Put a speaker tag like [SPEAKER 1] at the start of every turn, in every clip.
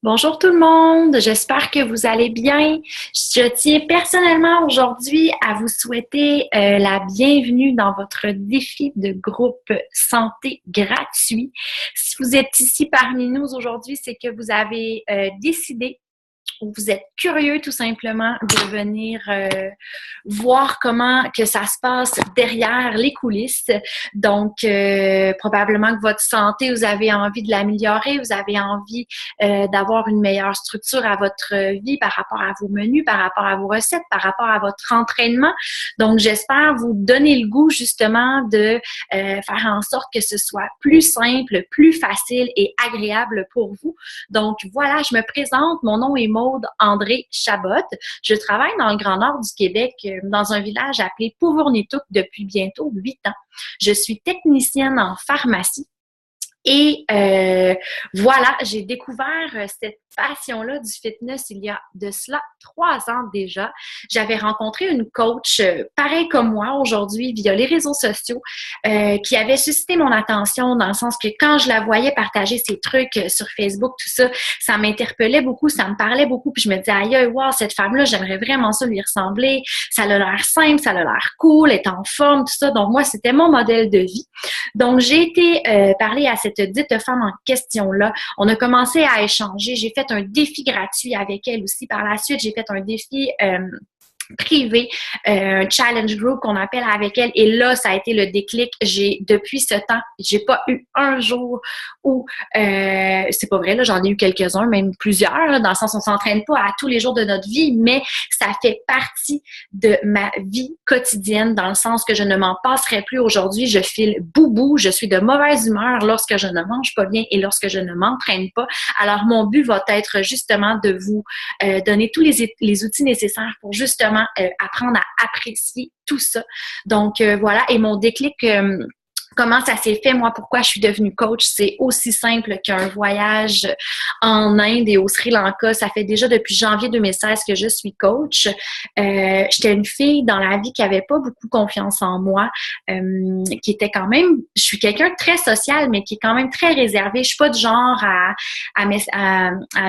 [SPEAKER 1] Bonjour tout le monde, j'espère que vous allez bien. Je tiens personnellement aujourd'hui à vous souhaiter la bienvenue dans votre défi de groupe santé gratuit. Si vous êtes ici parmi nous aujourd'hui, c'est que vous avez décidé ou vous êtes curieux tout simplement de venir voir comment que ça se passe derrière les coulisses. Donc, probablement que votre santé, vous avez envie de l'améliorer, vous avez envie d'avoir une meilleure structure à votre vie par rapport à vos menus, par rapport à vos recettes, par rapport à votre entraînement. Donc, j'espère vous donner le goût justement de faire en sorte que ce soit plus simple, plus facile et agréable pour vous. Donc, voilà, je me présente. Mon nom est Maude André Chabot. Je travaille dans le Grand Nord du Québec, dans un village appelé Pouvournituc depuis bientôt 8 ans. Je suis technicienne en pharmacie. Et voilà, j'ai découvert cette passion-là du fitness il y a de cela 3 ans déjà. J'avais rencontré une coach, pareil comme moi aujourd'hui, via les réseaux sociaux, qui avait suscité mon attention dans le sens que quand je la voyais partager ses trucs sur Facebook, tout ça, ça m'interpellait beaucoup, ça me parlait beaucoup. Puis je me disais, aïe, wow, cette femme-là, j'aimerais vraiment ça lui ressembler. Ça a l'air simple, ça a l'air cool, elle est en forme, tout ça. Donc moi, c'était mon modèle de vie. Donc j'ai été parler à cette dite femme en question-là. On a commencé à échanger. J'ai fait un défi gratuit avec elle aussi. Par la suite, j'ai fait un défi privé, un challenge group qu'on appelle avec elle. Et là, ça a été le déclic. Depuis ce temps, j'ai pas eu un jour où, c'est pas vrai, là, j'en ai eu quelques-uns, même plusieurs, là, dans le sens on s'entraîne pas à tous les jours de notre vie, mais ça fait partie de ma vie quotidienne, dans le sens que je ne m'en passerai plus aujourd'hui. Je file boubou, je suis de mauvaise humeur lorsque je ne mange pas bien et lorsque je ne m'entraîne pas. Alors, mon but va être justement de vous donner tous les outils nécessaires pour justement apprendre à apprécier tout ça. Donc, voilà. Et mon déclic, comment ça s'est fait, moi, pourquoi je suis devenue coach, c'est aussi simple qu'un voyage en Inde et au Sri Lanka. Ça fait déjà depuis janvier 2016 que je suis coach. J'étais une fille dans la vie qui avait pas beaucoup confiance en moi, qui était quand même, je suis quelqu'un de très social, mais qui est quand même très réservé. Je suis pas du genre à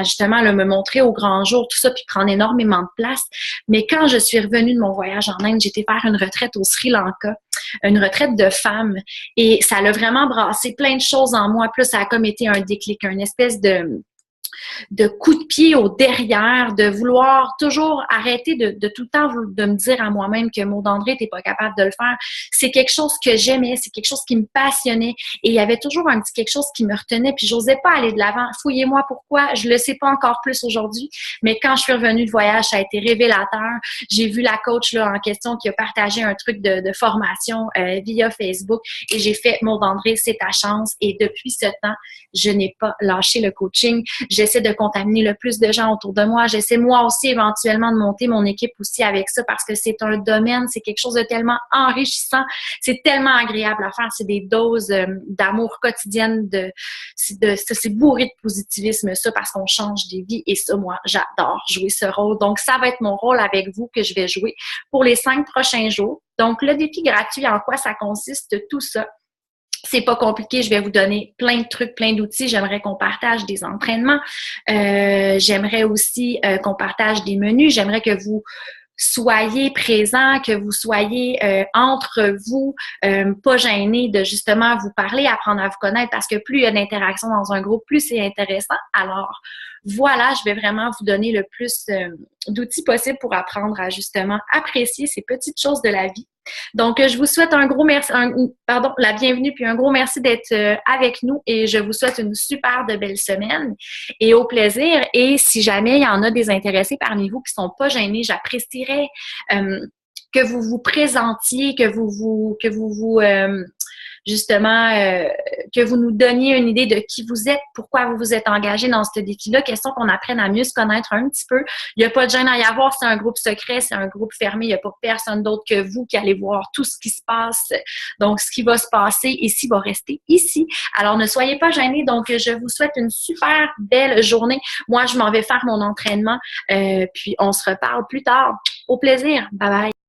[SPEAKER 1] justement là, me montrer au grand jour, tout ça, puis prendre énormément de place. Mais quand je suis revenue de mon voyage en Inde, j'étais faire une retraite au Sri Lanka, une retraite de femmes. Et ça l'a vraiment brassé plein de choses en moi. Plus ça a comme été un déclic, une espèce de coup de pied au derrière, de vouloir toujours arrêter de tout le temps de me dire à moi-même que Maud André, t'es pas capable de le faire. C'est quelque chose que j'aimais, c'est quelque chose qui me passionnait et il y avait toujours un petit quelque chose qui me retenait puis j'osais pas aller de l'avant. Fouillez-moi pourquoi, je le sais pas encore plus aujourd'hui, mais quand je suis revenue de voyage, ça a été révélateur. J'ai vu la coach là en question qui a partagé un truc de formation via Facebook et j'ai fait Maud André, c'est ta chance et depuis ce temps, je n'ai pas lâché le coaching. J'essaie de contaminer le plus de gens autour de moi. J'essaie moi aussi éventuellement de monter mon équipe aussi avec ça parce que c'est un domaine, c'est quelque chose de tellement enrichissant, c'est tellement agréable à faire, c'est des doses d'amour quotidienne, c'est bourré de positivisme ça parce qu'on change des vies et ça, moi, j'adore jouer ce rôle. Donc, ça va être mon rôle avec vous que je vais jouer pour les 5 prochains jours. Donc, le défi gratuit, en quoi ça consiste, tout ça? C'est pas compliqué, je vais vous donner plein de trucs, plein d'outils. J'aimerais qu'on partage des entraînements. J'aimerais aussi qu'on partage des menus. J'aimerais que vous soyez présents, que vous soyez entre vous, pas gênés de justement vous parler, apprendre à vous connaître parce que plus il y a d'interaction dans un groupe, plus c'est intéressant. Alors, voilà, je vais vraiment vous donner le plus d'outils possible pour apprendre à justement apprécier ces petites choses de la vie. Donc, je vous souhaite un gros merci, la bienvenue, puis un gros merci d'être avec nous et je vous souhaite une super de belle semaine et au plaisir. Et si jamais il y en a des intéressés parmi vous qui sont pas gênés, j'apprécierais que vous vous présentiez, que vous justement, que vous nous donniez une idée de qui vous êtes, pourquoi vous vous êtes engagé dans ce défi-là, question qu'on apprenne à mieux se connaître un petit peu. Il n'y a pas de gêne à y avoir, c'est un groupe secret, c'est un groupe fermé, il n'y a pas personne d'autre que vous qui allez voir tout ce qui se passe. Donc, ce qui va se passer ici va rester ici. Alors, ne soyez pas gênés. Donc, je vous souhaite une super belle journée. Moi, je m'en vais faire mon entraînement, puis on se reparle plus tard. Au plaisir. Bye bye.